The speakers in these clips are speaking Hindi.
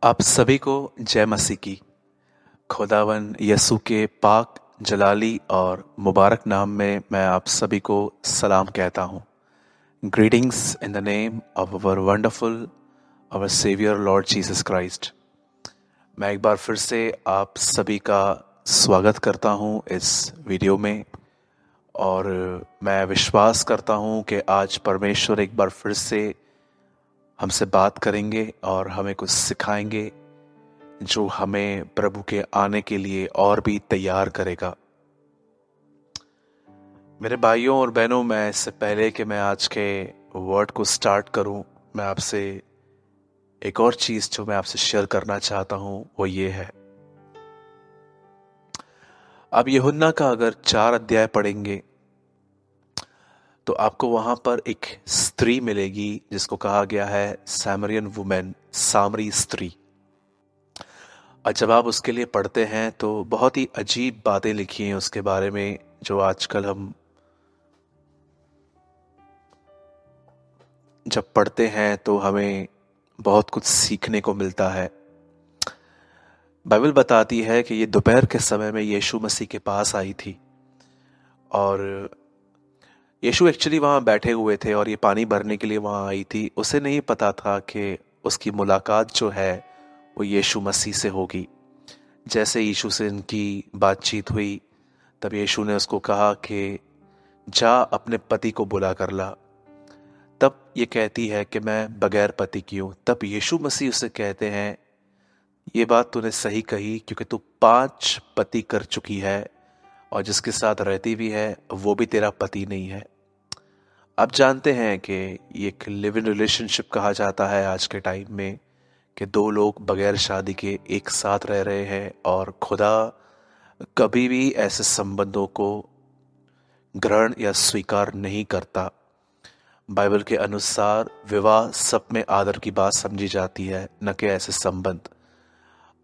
आप सभी को जय मसीह की। खुदावन यसु के पाक जलाली और मुबारक नाम में मैं आप सभी को सलाम कहता हूँ। Greetings in the name of our wonderful our saviour Lord Jesus Christ. मैं एक बार फिर से आप सभी का स्वागत करता हूँ इस वीडियो में, और मैं विश्वास करता हूँ कि आज परमेश्वर एक बार फिर से हमसे बात करेंगे और हमें कुछ सिखाएंगे जो हमें प्रभु के आने के लिए और भी तैयार करेगा। मेरे भाइयों और बहनों, मैं इससे पहले कि मैं आज के वर्ड को स्टार्ट करूं, मैं आपसे एक और चीज जो मैं आपसे शेयर करना चाहता हूं वो ये है। अब यूहन्ना का अगर 4 अध्याय पढ़ेंगे तो आपको वहां पर एक स्त्री मिलेगी जिसको कहा गया है सैमरियन वुमेन, सामरी स्त्री। और जब आप उसके लिए पढ़ते हैं तो बहुत ही अजीब बातें लिखी हैं उसके बारे में, जो आजकल हम जब पढ़ते हैं तो हमें बहुत कुछ सीखने को मिलता है। बाइबल बताती है कि ये दोपहर के समय में यीशु मसीह के पास आई थी, और यीशु एक्चुअली वहाँ बैठे हुए थे और ये पानी भरने के लिए वहाँ आई थी। उसे नहीं पता था कि उसकी मुलाकात जो है वो यीशु मसीह से होगी। जैसे यीशु से इनकी बातचीत हुई तब यीशु ने उसको कहा कि जा अपने पति को बुला कर ला। तब ये कहती है कि मैं बगैर पति की हूं। तब यीशु मसीह उसे कहते हैं, ये बात तूने सही कही, क्योंकि तू 5 पति कर चुकी है और जिसके साथ रहती भी है वो भी तेरा पति नहीं है। आप जानते हैं कि ये एक लिव इन रिलेशनशिप कहा जाता है आज के टाइम में, कि 2 लोग बगैर शादी के एक साथ रह रहे हैं, और खुदा कभी भी ऐसे संबंधों को ग्रहण या स्वीकार नहीं करता। बाइबल के अनुसार विवाह सब में आदर की बात समझी जाती है, न कि ऐसे संबंध।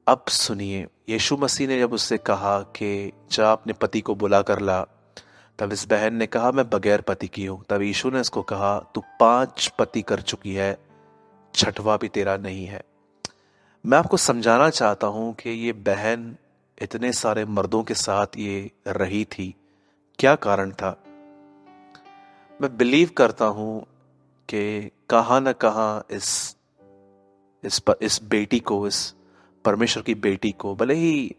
अब सुनिए, यीशु मसीह ने जब उससे कहा कि जा अपने पति को बुला कर ला, तब इस बहन ने कहा मैं बगैर पति की हूं। तब यीशु ने उसको कहा तू 5 पति कर चुकी है, छठवां भी तेरा नहीं है। मैं आपको समझाना चाहता हूं कि ये बहन इतने सारे मर्दों के साथ ये रही थी, क्या कारण था। मैं बिलीव करता हूं कि कहां न कहां इस बेटी को, इस परमेश्वर की बेटी को, भले ही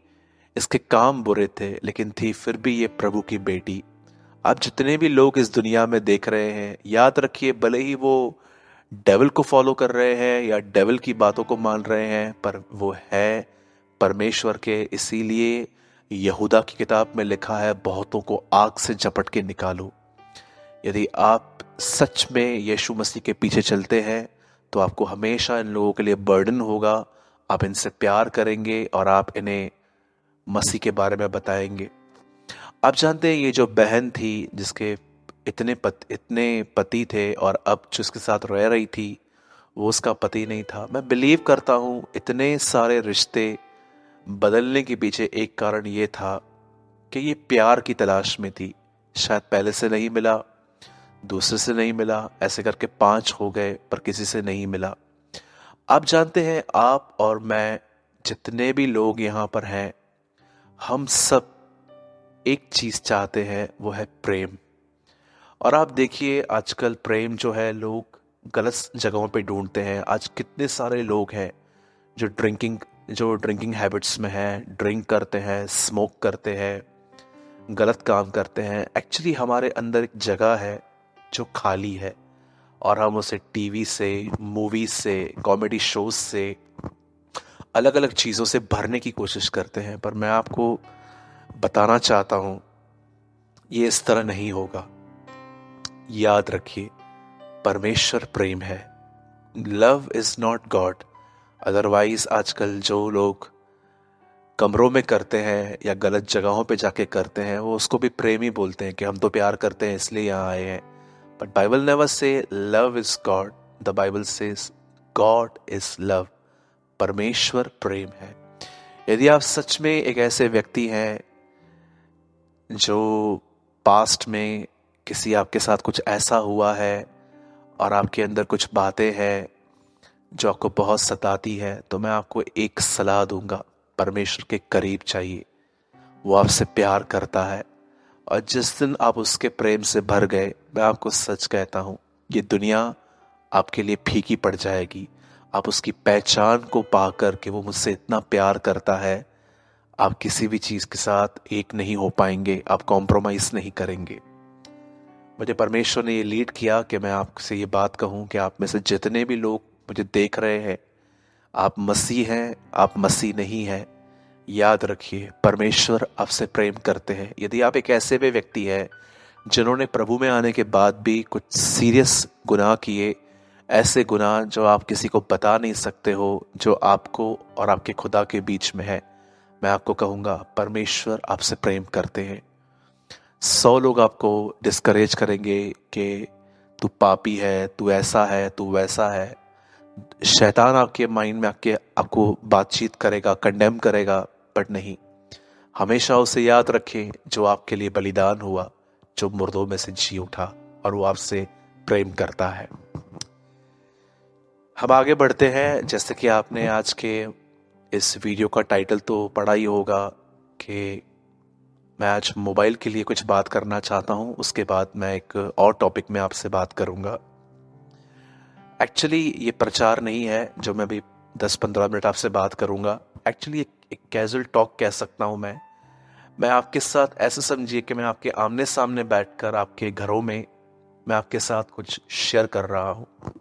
इसके काम बुरे थे लेकिन थी फिर भी ये प्रभु की बेटी। आप जितने भी लोग इस दुनिया में देख रहे हैं, याद रखिए, भले ही वो डेविल को फॉलो कर रहे हैं या डेविल की बातों को मान रहे हैं, पर वो है परमेश्वर के। इसीलिए यहूदा की किताब में लिखा है, बहुतों को आग से झपट के निकालो। यदि आप सच में यीशु मसीह के पीछे चलते हैं तो आपको हमेशा इन लोगों के लिए बर्डन होगा। आप इनसे प्यार करेंगे और आप इन्हें मसीह के बारे में बताएंगे। आप जानते हैं, ये जो बहन थी जिसके इतने पति थे और अब जिसके साथ रह रही थी वो उसका पति नहीं था। मैं बिलीव करता हूँ इतने सारे रिश्ते बदलने के पीछे एक कारण ये था कि ये प्यार की तलाश में थी। शायद पहले से नहीं मिला, दूसरे से नहीं मिला, ऐसे करके 5 हो गए पर किसी से नहीं मिला। आप जानते हैं, आप और मैं, जितने भी लोग यहाँ पर हैं, हम सब एक चीज चाहते हैं, वो है प्रेम। और आप देखिए आजकल प्रेम जो है लोग गलत जगहों पे ढूंढते हैं। आज कितने सारे लोग हैं जो ड्रिंकिंग हैबिट्स में हैं, ड्रिंक करते हैं, स्मोक करते हैं, गलत काम करते हैं। एक्चुअली हमारे अंदर एक जगह है जो खाली है और हम उसे टीवी से, मूवीज से, कॉमेडी शोज से, अलग अलग चीज़ों से भरने की कोशिश करते हैं। पर मैं आपको बताना चाहता हूं, ये इस तरह नहीं होगा। याद रखिए, परमेश्वर प्रेम है। Love is not God. Otherwise आजकल जो लोग कमरों में करते हैं या गलत जगहों पे जाके करते हैं, वो उसको भी प्रेम ही बोलते हैं कि हम तो प्यार करते हैं इसलिए यहाँ आए हैं। But Bible never say love is God. The Bible says God is love. परमेश्वर प्रेम है। यदि आप सच में एक ऐसे व्यक्ति हैं जो पास्ट में किसी आपके साथ कुछ ऐसा हुआ है और आपके अंदर कुछ बातें हैं जो आपको बहुत सताती है, तो मैं आपको एक सलाह दूंगा, परमेश्वर के करीब चाहिए। वो आपसे प्यार करता है, और जिस दिन आप उसके प्रेम से भर गए, मैं आपको सच कहता हूँ, ये दुनिया आपके लिए फीकी पड़ जाएगी। आप उसकी पहचान को पाकर कि वो मुझसे इतना प्यार करता है, आप किसी भी चीज़ के साथ एक नहीं हो पाएंगे, आप कॉम्प्रोमाइज़ नहीं करेंगे। मुझे परमेश्वर ने ये लीड किया कि मैं आपसे ये बात कहूँ कि आप में से जितने भी लोग मुझे देख रहे हैं, आप मसीह हैं, आप मसीह नहीं हैं, याद रखिए परमेश्वर आपसे प्रेम करते हैं। यदि आप एक ऐसे भी व्यक्ति हैं जिन्होंने प्रभु में आने के बाद भी कुछ सीरियस गुनाह किए, ऐसे गुनाह जो आप किसी को बता नहीं सकते हो, जो आपको और आपके खुदा के बीच में है, मैं आपको कहूँगा परमेश्वर आपसे प्रेम करते हैं। 100 लोग आपको डिस्करेज करेंगे कि तू पापी है, तू ऐसा है, तू वैसा है। शैतान आपके माइंड में आपको बातचीत करेगा, कंडेम करेगा, बट नहीं। हमेशा उसे याद रखें जो आपके लिए बलिदान हुआ, जो मुर्दों में से जी उठा, और वो आपसे प्रेम करता है। हम आगे बढ़ते हैं। जैसे कि आपने आज के इस वीडियो का टाइटल तो पढ़ा ही होगा कि मैं आज मोबाइल के लिए कुछ बात करना चाहता हूं, उसके बाद मैं एक और टॉपिक में आपसे बात करूंगा। एक्चुअली ये प्रचार नहीं है जो मैं अभी 10-15 मिनट आपसे बात करूंगा। एक्चुअली एक कैजुअल टॉक कह सकता हूं मैं आपके साथ ऐसे समझिए कि मैं आपके आमने सामने बैठकर आपके घरों में मैं आपके साथ कुछ शेयर कर रहा हूं।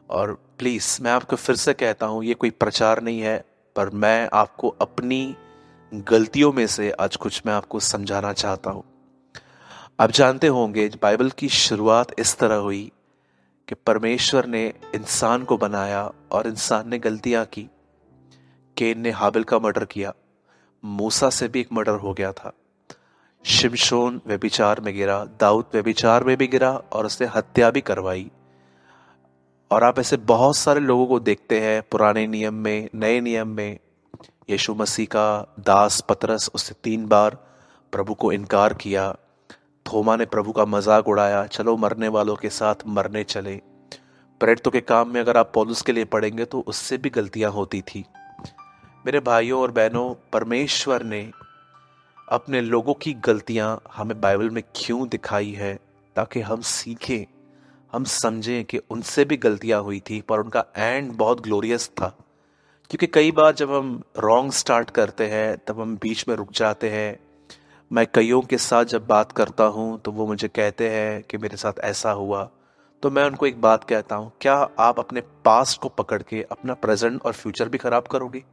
और प्लीज मैं आपको फिर से कहता हूं, ये कोई प्रचार नहीं है, पर मैं आपको अपनी गलतियों में से आज कुछ मैं आपको समझाना चाहता हूं। आप जानते होंगे बाइबल की शुरुआत इस तरह हुई कि परमेश्वर ने इंसान को बनाया और इंसान ने गलतियां की। केन ने हाबिल का मर्डर किया, मूसा से भी एक मर्डर हो गया था, शिमशोन व्यभिचार में गिरा, दाऊद व्यभिचार में भी गिरा और उसने हत्या भी करवाई। और आप ऐसे बहुत सारे लोगों को देखते हैं पुराने नियम में, नए नियम में। यीशु मसीह का दास पतरस, उसने 3 बार प्रभु को इनकार किया। थोमा ने प्रभु का मजाक उड़ाया, चलो मरने वालों के साथ मरने चले। प्रेरितों के काम में अगर आप पौलुस के लिए पढ़ेंगे तो उससे भी गलतियां होती थी। मेरे भाइयों और बहनों, परमेश्वर ने अपने लोगों की गलतियां हमें बाइबल में क्यों दिखाई है, ताकि हम सीखें, हम समझें कि उनसे भी गलतियां हुई थी, पर उनका एंड बहुत ग्लोरियस था। क्योंकि कई बार जब हम रॉन्ग स्टार्ट करते हैं तब हम बीच में रुक जाते हैं। मैं कईयों के साथ जब बात करता हूं तो वो मुझे कहते हैं कि मेरे साथ ऐसा हुआ, तो मैं उनको एक बात कहता हूं, क्या आप अपने पास्ट को पकड़ के अपना प्रेजेंट और फ्यूचर भी खराब करोगे?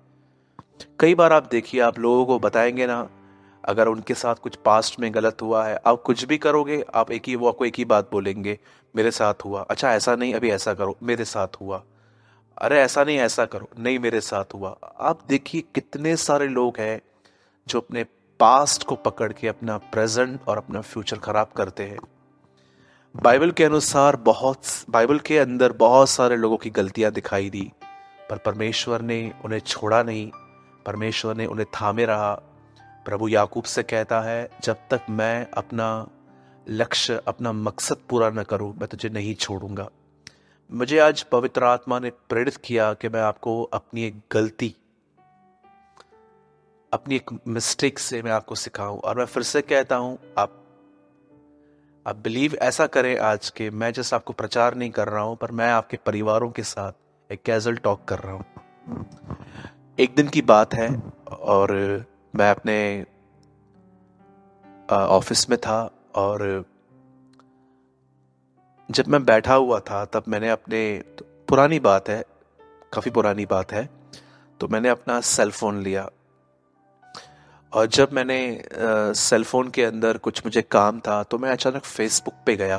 कई बार आप देखिए, आप लोगों को बताएंगे ना, अगर उनके साथ कुछ पास्ट में गलत हुआ है, आप कुछ भी करोगे, वो आपको एक ही बात बोलेंगे, मेरे साथ हुआ। अच्छा ऐसा नहीं, अभी ऐसा करो, मेरे साथ हुआ। अरे ऐसा नहीं, ऐसा करो, नहीं मेरे साथ हुआ। आप देखिए कितने सारे लोग हैं जो अपने पास्ट को पकड़ के अपना प्रेजेंट और अपना फ्यूचर खराब करते हैं। बाइबल के अनुसार बाइबल के अंदर बहुत सारे लोगों की गलतियां दिखाई दी, पर परमेश्वर ने उन्हें छोड़ा नहीं, परमेश्वर ने उन्हें थामे रहा। प्रभु याकूब से कहता है, जब तक मैं अपना लक्ष्य, अपना मकसद पूरा न करूं, मैं तुझे नहीं छोड़ूंगा। मुझे आज पवित्र आत्मा ने प्रेरित किया कि मैं आपको अपनी एक गलती, अपनी एक मिस्टेक से मैं आपको सिखाऊं। और मैं फिर से कहता हूं, आप बिलीव ऐसा करें आज के, मैं जैसे आपको प्रचार नहीं कर रहा हूं, पर मैं आपके परिवारों के साथ एक कैजुअल टॉक कर रहा हूं। एक दिन की बात है और मैं अपने ऑफिस में था, और जब मैं बैठा हुआ था तब मैंने पुरानी बात है, काफ़ी पुरानी बात है, तो मैंने अपना सेल फोन लिया। और जब मैंने सेल फोन के अंदर कुछ मुझे काम था, तो मैं अचानक फेसबुक पे गया।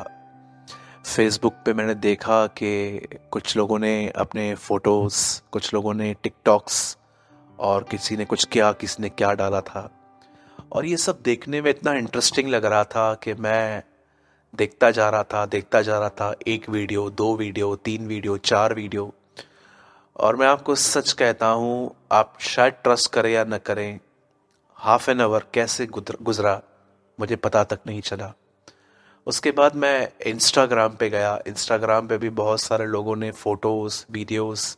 फेसबुक पे मैंने देखा कि कुछ लोगों ने अपने फोटोज़, कुछ लोगों ने टिकटॉक्स, और किसी ने कुछ किया, किसी ने क्या डाला था। और ये सब देखने में इतना इंटरेस्टिंग लग रहा था कि मैं देखता जा रहा था, 1 वीडियो, 2 वीडियो, 3 वीडियो, 4 वीडियो। और मैं आपको सच कहता हूँ, आप शायद ट्रस्ट करें या न करें, हाफ एन आवर कैसे गुजरा मुझे पता तक नहीं चला। उसके बाद मैं इंस्टाग्राम पे गया। इंस्टाग्राम पे भी बहुत सारे लोगों ने फ़ोटोज़, वीडियोज़,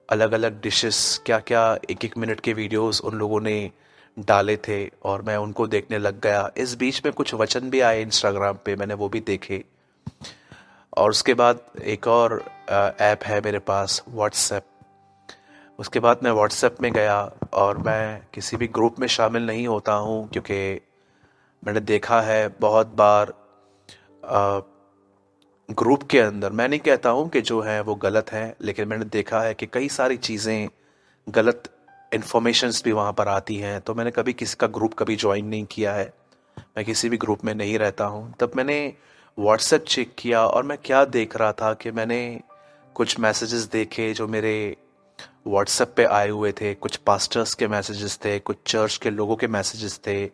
अलग अलग डिशेस, क्या क्या, एक एक मिनट के वीडियोस उन लोगों ने डाले थे और मैं उनको देखने लग गया। इस बीच में कुछ वचन भी आए इंस्टाग्राम पे, मैंने वो भी देखे। और उसके बाद एक और ऐप है मेरे पास, व्हाट्सएप। उसके बाद मैं व्हाट्सएप में गया और मैं किसी भी ग्रुप में शामिल नहीं होता हूँ, क्योंकि मैंने देखा है बहुत बार ग्रुप के अंदर, मैं नहीं कहता हूँ कि जो है वो गलत है, लेकिन मैंने देखा है कि कई सारी चीज़ें, गलत इन्फॉर्मेशंस भी वहाँ पर आती हैं। तो मैंने कभी किसी का ग्रुप कभी ज्वाइन नहीं किया है, मैं किसी भी ग्रुप में नहीं रहता हूँ। तब मैंने व्हाट्सएप चेक किया और मैं क्या देख रहा था कि मैंने कुछ मैसेजेस देखे जो मेरे व्हाट्सएप पे आए हुए थे। कुछ पास्टर्स के मैसेजेस थे, कुछ चर्च के लोगों के मैसेजेस थे।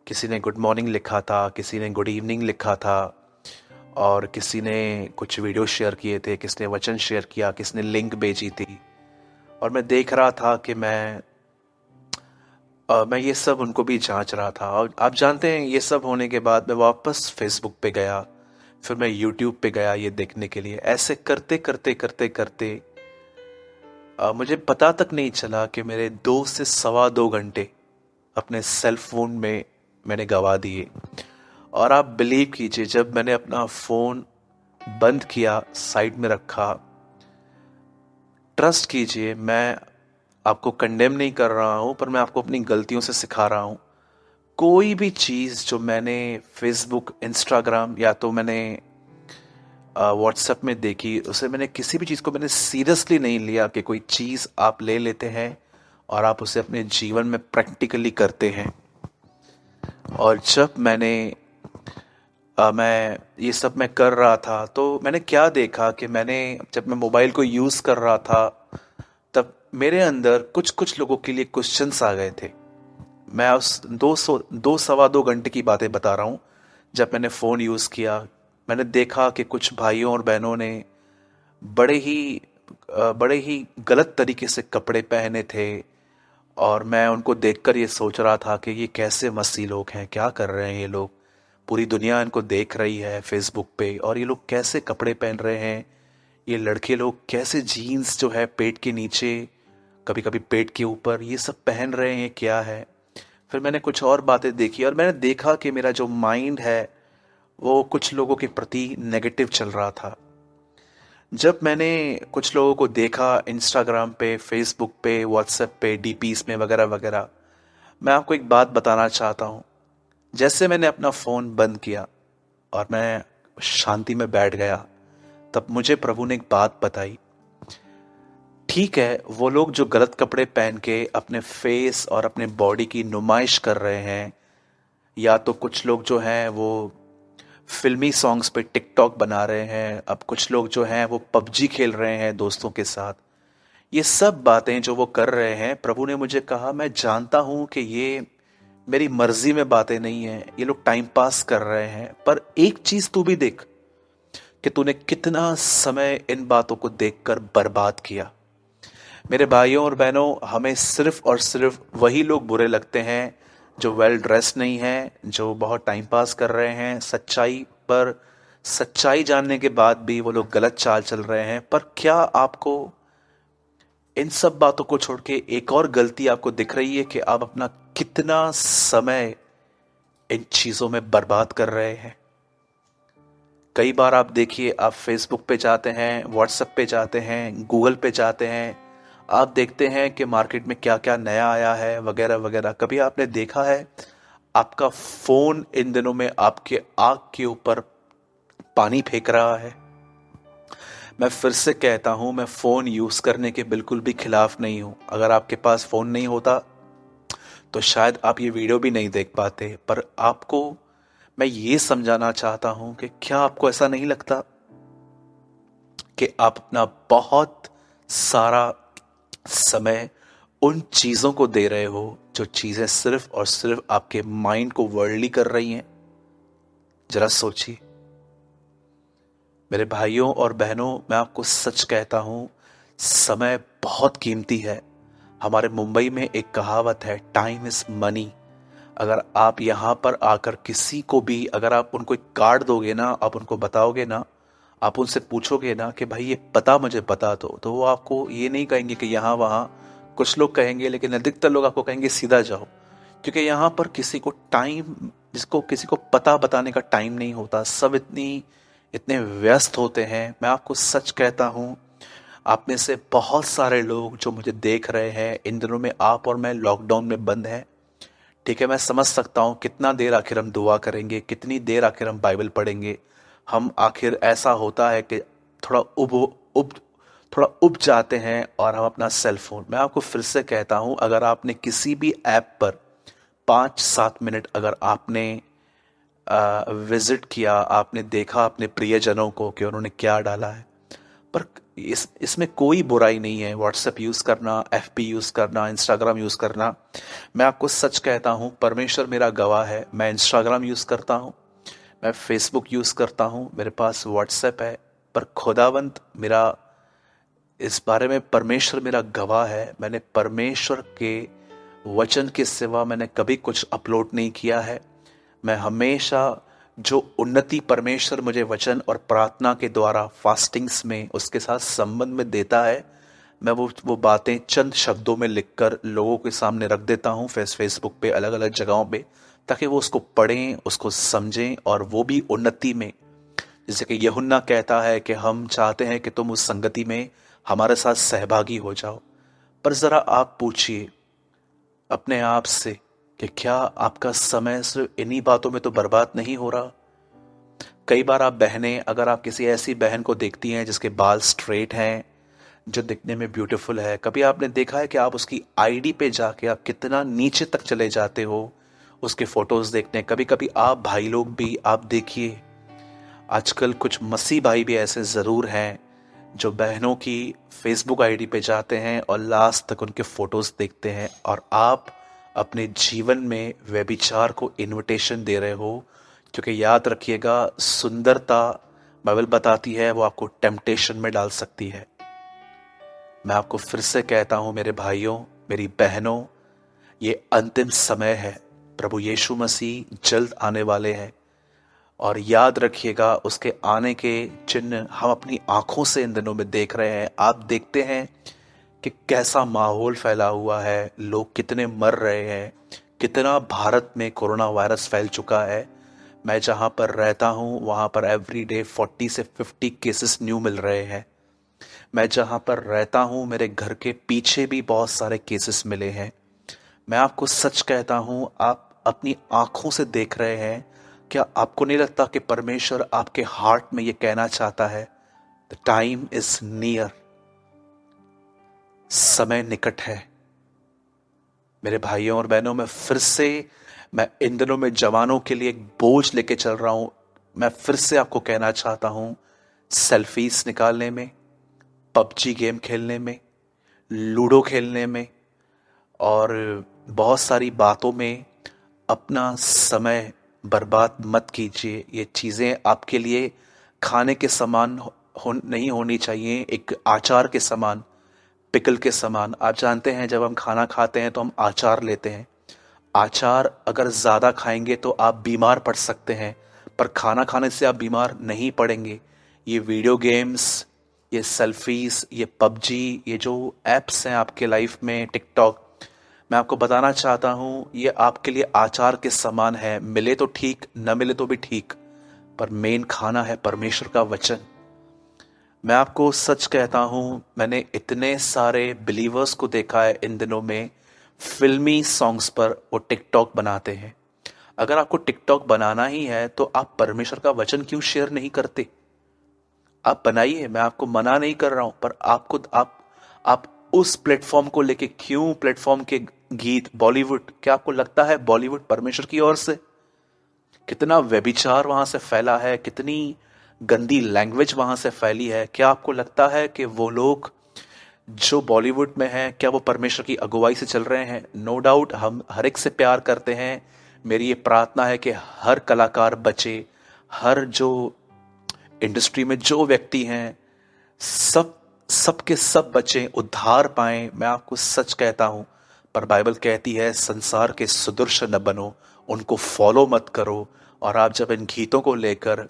किसी ने गुड मॉर्निंग लिखा था, किसी ने गुड इवनिंग लिखा था, और किसी ने कुछ वीडियो शेयर किए थे, किसी ने वचन शेयर किया, किसी ने लिंक भेजी थी। और मैं देख रहा था कि मैं ये सब उनको भी जांच रहा था। और आप जानते हैं, ये सब होने के बाद मैं वापस फेसबुक पे गया, फिर मैं यूट्यूब पे गया ये देखने के लिए। ऐसे करते करते करते करते मुझे पता तक नहीं चला कि मेरे 2 से 2.25 घंटे अपने सेल फोन में मैंने गवा दिए। और आप बिलीव कीजिए, जब मैंने अपना फोन बंद किया, साइड में रखा, ट्रस्ट कीजिए, मैं आपको कंडेम नहीं कर रहा हूं, पर मैं आपको अपनी गलतियों से सिखा रहा हूं। कोई भी चीज़ जो मैंने फेसबुक, इंस्टाग्राम या तो मैंने व्हाट्सएप में देखी, उसे मैंने किसी भी चीज़ को मैंने सीरियसली नहीं लिया कि कोई चीज़ आप ले लेते हैं और आप उसे अपने जीवन में प्रैक्टिकली करते हैं। और जब मैं ये सब मैं कर रहा था, तो मैंने क्या देखा कि जब मैं मोबाइल को यूज़ कर रहा था, तब मेरे अंदर कुछ कुछ लोगों के लिए क्वेश्चंस आ गए थे। मैं उस 2 सवा 2 घंटे की बातें बता रहा हूँ। जब मैंने फ़ोन यूज़ किया, मैंने देखा कि कुछ भाइयों और बहनों ने बड़े ही बड़े ही गलत तरीके से कपड़े पहने थे। और मैं उनको देखकर ये सोच रहा था कि ये कैसे मसीह लोग हैं, क्या कर रहे हैं ये लोग, पूरी दुनिया इनको देख रही है फेसबुक पे, और ये लोग कैसे कपड़े पहन रहे हैं। ये लड़के लोग कैसे जीन्स जो है पेट के नीचे, कभी कभी पेट के ऊपर, ये सब पहन रहे हैं, क्या है। फिर मैंने कुछ और बातें देखी और मैंने देखा कि मेरा जो माइंड है वो कुछ लोगों के प्रति नेगेटिव चल रहा था। जब मैंने कुछ लोगों को देखा इंस्टाग्राम पे, फेसबुक पे, व्हाट्सएप पे, डीपीज में वगैरह वगैरह, मैं आपको एक बात बताना चाहता हूँ। जैसे मैंने अपना फ़ोन बंद किया और मैं शांति में बैठ गया, तब मुझे प्रभु ने एक बात बताई। ठीक है, वो लोग जो गलत कपड़े पहन के अपने फेस और अपने बॉडी की नुमाइश कर रहे हैं, या तो कुछ लोग जो हैं वो फिल्मी सॉन्ग्स पे टिकटॉक बना रहे हैं, अब कुछ लोग जो हैं वो पबजी खेल रहे हैं दोस्तों के साथ, ये सब बातें जो वो कर रहे हैं, प्रभु ने मुझे कहा, मैं जानता हूं कि ये मेरी मर्जी में बातें नहीं है, ये लोग टाइम पास कर रहे हैं, पर एक चीज तू भी देख कि तूने कितना समय इन बातों को देखकर बर्बाद किया। मेरे भाइयों और बहनों, हमें सिर्फ और सिर्फ वही लोग बुरे लगते हैं जो वेल ड्रेस्ड नहीं हैं, जो बहुत टाइम पास कर रहे हैं सच्चाई पर, सच्चाई जानने के बाद भी वो लोग गलत चाल चल रहे हैं। पर क्या आपको इन सब बातों को छोड़ के एक और गलती आपको दिख रही है कि आप अपना कितना समय इन चीजों में बर्बाद कर रहे हैं? कई बार आप देखिए, आप फेसबुक पे जाते हैं, व्हाट्सएप पे जाते हैं, गूगल पे जाते हैं, आप देखते हैं कि मार्केट में क्या क्या नया आया है वगैरह वगैरह। कभी आपने देखा है आपका फोन इन दिनों में आपके आंख के ऊपर पानी फेंक रहा है? मैं फिर से कहता हूं, मैं फोन यूज करने के बिल्कुल भी खिलाफ नहीं हूं। अगर आपके पास फोन नहीं होता तो शायद आप ये वीडियो भी नहीं देख पाते, पर आपको मैं ये समझाना चाहता हूं कि क्या आपको ऐसा नहीं लगता कि आप अपना बहुत सारा समय उन चीजों को दे रहे हो जो चीजें सिर्फ और सिर्फ आपके माइंड को वर्ल्डली कर रही हैं? जरा सोचिए मेरे भाइयों और बहनों, मैं आपको सच कहता हूं, समय बहुत कीमती है। हमारे मुंबई में एक कहावत है, टाइम इज मनी। अगर आप यहाँ पर आकर किसी को भी, अगर आप उनको एक कार्ड दोगे ना, आप उनको बताओगे ना, आप उनसे पूछोगे ना कि भाई ये पता मुझे बता दो, तो वो आपको ये नहीं कहेंगे कि यहाँ वहाँ, कुछ लोग कहेंगे, लेकिन अधिकतर लोग आपको कहेंगे सीधा जाओ। क्योंकि यहाँ पर किसी को टाइम, जिसको किसी को पता बताने का टाइम नहीं होता, सब इतने व्यस्त होते हैं। मैं आपको सच कहता हूँ, आप में से बहुत सारे लोग जो मुझे देख रहे हैं इन दिनों में, आप और मैं लॉकडाउन में बंद हैं। ठीक है, मैं समझ सकता हूँ कितना देर आखिर हम दुआ करेंगे, कितनी देर आखिर हम बाइबल पढ़ेंगे। हम आखिर ऐसा होता है कि थोड़ा उब थोड़ा उब जाते हैं और हम अपना सेल फोन, मैं आपको फिर से कहता हूँ, अगर आपने किसी भी ऐप पर 5-7 मिनट अगर आपने विजिट किया, आपने देखा अपने प्रियजनों को कि उन्होंने क्या डाला है, पर इसमें कोई बुराई नहीं है। व्हाट्सएप यूज़ करना, एफबी यूज़ करना, इंस्टाग्राम यूज़ करना, मैं आपको सच कहता हूँ, परमेश्वर मेरा गवाह है, मैं इंस्टाग्राम यूज़ करता हूँ, मैं फेसबुक यूज़ करता हूँ, मेरे पास व्हाट्सएप है, पर खुदावंत मेरा, इस बारे में परमेश्वर मेरा गवाह है, मैंने परमेश्वर के वचन के सिवा मैंने कभी कुछ अपलोड नहीं किया है। मैं हमेशा जो उन्नति परमेश्वर मुझे वचन और प्रार्थना के द्वारा फास्टिंग्स में उसके साथ संबंध में देता है, मैं वो बातें चंद शब्दों में लिखकर लोगों के सामने रख देता हूँ फेसबुक पे, अलग अलग जगहों पे, ताकि वो उसको पढ़ें, उसको समझें, और वो भी उन्नति में। जैसे कि यूहन्ना कहता है कि हम चाहते हैं कि तुम उस संगति में हमारे साथ सहभागी हो जाओ। पर जरा आप पूछिए अपने आप से कि क्या आपका समय सिर्फ इन्हीं बातों में तो बर्बाद नहीं हो रहा? कई बार आप बहनें, अगर आप किसी ऐसी बहन को देखती हैं जिसके बाल स्ट्रेट हैं, जो दिखने में ब्यूटीफुल है, कभी आपने देखा है कि आप उसकी आईडी पे जाके आप कितना नीचे तक चले जाते हो उसके फोटोज देखने? कभी कभी आप भाई लोग भी, आप देखिए आजकल कुछ मसीह भाई भी ऐसे जरूर हैं जो बहनों की फेसबुक आईडी पे जाते हैं और लास्ट तक उनके फोटोज देखते हैं, और आप अपने जीवन में व्यभिचार को इनविटेशन दे रहे हो। क्योंकि याद रखिएगा, सुंदरता बाइबल बताती है वो आपको टेम्पटेशन में डाल सकती है। मैं आपको फिर से कहता हूं मेरे भाइयों, मेरी बहनों, ये अंतिम समय है, प्रभु यीशु मसीह जल्द आने वाले हैं, और याद रखिएगा उसके आने के चिन्ह हम अपनी आंखों से इन दिनों में देख रहे हैं। आप देखते हैं कि कैसा माहौल फैला हुआ है, लोग कितने मर रहे हैं, कितना भारत में कोरोना वायरस फैल चुका है। मैं जहां पर रहता हूं वहां पर एवरी डे 40 से 50 केसेस न्यू मिल रहे हैं। मैं जहां पर रहता हूं मेरे घर के पीछे भी बहुत सारे केसेस मिले हैं। मैं आपको सच कहता हूं, आप अपनी आंखों से देख रहे हैं। क्या आपको नहीं लगता कि परमेश्वर आपके हार्ट में यह कहना चाहता है, द टाइम इज नियर, समय निकट है? मेरे भाइयों और बहनों, मैं इन दिनों में जवानों के लिए एक बोझ लेके चल रहा हूं। मैं फिर से आपको कहना चाहता हूं, सेल्फीज निकालने में, पबजी गेम खेलने में, लूडो खेलने में और बहुत सारी बातों में अपना समय बर्बाद मत कीजिए। ये चीज़ें आपके लिए खाने के समान नहीं होनी चाहिए, एक आचार के समान, पिकल के समान। आप जानते हैं जब हम खाना खाते हैं तो हम आचार लेते हैं। आचार अगर ज़्यादा खाएंगे तो आप बीमार पड़ सकते हैं, पर खाना खाने से आप बीमार नहीं पड़ेंगे। ये वीडियो गेम्स, ये सेल्फीज, ये पबजी, ये जो एप्स हैं आपके लाइफ में, टिकटॉक, मैं आपको बताना चाहता हूं ये आपके लिए आचार के समान है। मिले तो ठीक, न मिले तो भी ठीक, पर मेन खाना है परमेश्वर का वचन। मैं आपको सच कहता हूं, मैंने इतने सारे बिलीवर्स को देखा है इन दिनों में, फिल्मी सॉन्ग्स पर वो टिकटॉक बनाते हैं। अगर आपको टिकटॉक बनाना ही है तो आप परमेश्वर का वचन क्यों शेयर नहीं करते? आप बनाइए, मैं आपको मना नहीं कर रहा हूं, पर आप उस प्लेटफॉर्म को लेके क्यों, प्लेटफॉर्म के गीत बॉलीवुड, क्या आपको लगता है बॉलीवुड परमेश्वर की ओर से? कितना व्यभिचार वहां से फैला है, कितनी गंदी लैंग्वेज वहां से फैली है। क्या आपको लगता है कि वो लोग जो बॉलीवुड में हैं, क्या वो परमेश्वर की अगुवाई से चल रहे हैं? नो डाउट हम हर एक से प्यार करते हैं। मेरी ये प्रार्थना है कि हर कलाकार बचे, हर जो इंडस्ट्री में जो व्यक्ति हैं, सब के सब बच्चे उद्धार पाएं। मैं आपको सच कहता हूं, पर बाइबल कहती है संसार के सदृश न बनो, उनको फॉलो मत करो। और आप जब इन गीतों को लेकर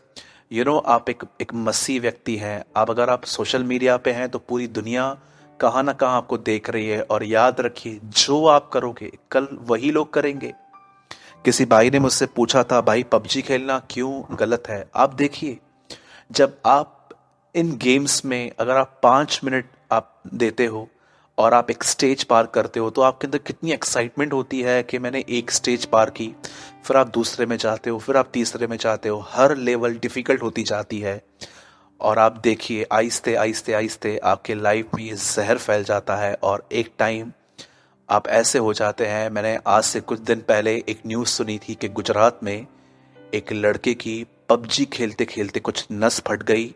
आप एक मसीह व्यक्ति हैं, आप अगर आप सोशल मीडिया पे हैं तो पूरी दुनिया कहाँ ना कहाँ आपको देख रही है। और याद रखिए, जो आप करोगे कल वही लोग करेंगे। किसी भाई ने मुझसे पूछा था, भाई पबजी खेलना क्यों गलत है? आप देखिए, जब आप इन गेम्स में अगर आप 5 मिनट आप देते हो और आप एक स्टेज पार करते हो, तो आपके अंदर कितनी एक्साइटमेंट होती है कि मैंने एक स्टेज पार की। फिर आप दूसरे में जाते हो, फिर आप तीसरे में जाते हो, हर लेवल डिफिकल्ट होती जाती है। और आप देखिए, आहिस्ते आहिस्ते आहिस्ते आपके लाइफ में ये जहर फैल जाता है और एक टाइम आप ऐसे हो जाते हैं। मैंने आज से कुछ दिन पहले एक न्यूज़ सुनी थी कि गुजरात में एक लड़के की पबजी खेलते खेलते कुछ नस फट गई।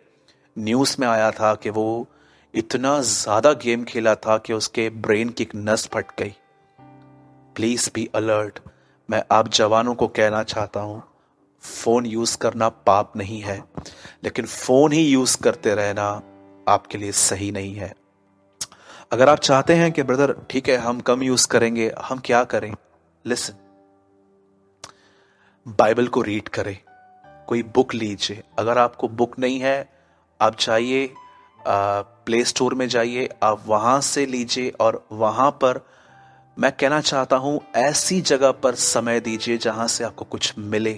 न्यूज़ में आया था कि वो इतना ज़्यादा गेम खेला था कि उसके ब्रेन की एक नस फट गई। Please be alert. मैं आप जवानों को कहना चाहता हूँ, फ़ोन यूज़ करना पाप नहीं है, लेकिन फ़ोन ही यूज़ करते रहना आपके लिए सही नहीं है। अगर आप चाहते हैं कि ब्रदर ठीक है हम कम यूज़ करेंगे, हम क्या करें? लिसन, बाइबल को रीड करें, कोई बुक लीजिए। अगर आपको बुक नहीं है, आप जाइए प्ले स्टोर में जाइए, आप वहाँ से लीजिए। और वहाँ पर मैं कहना चाहता हूँ, ऐसी जगह पर समय दीजिए जहाँ से आपको कुछ मिले।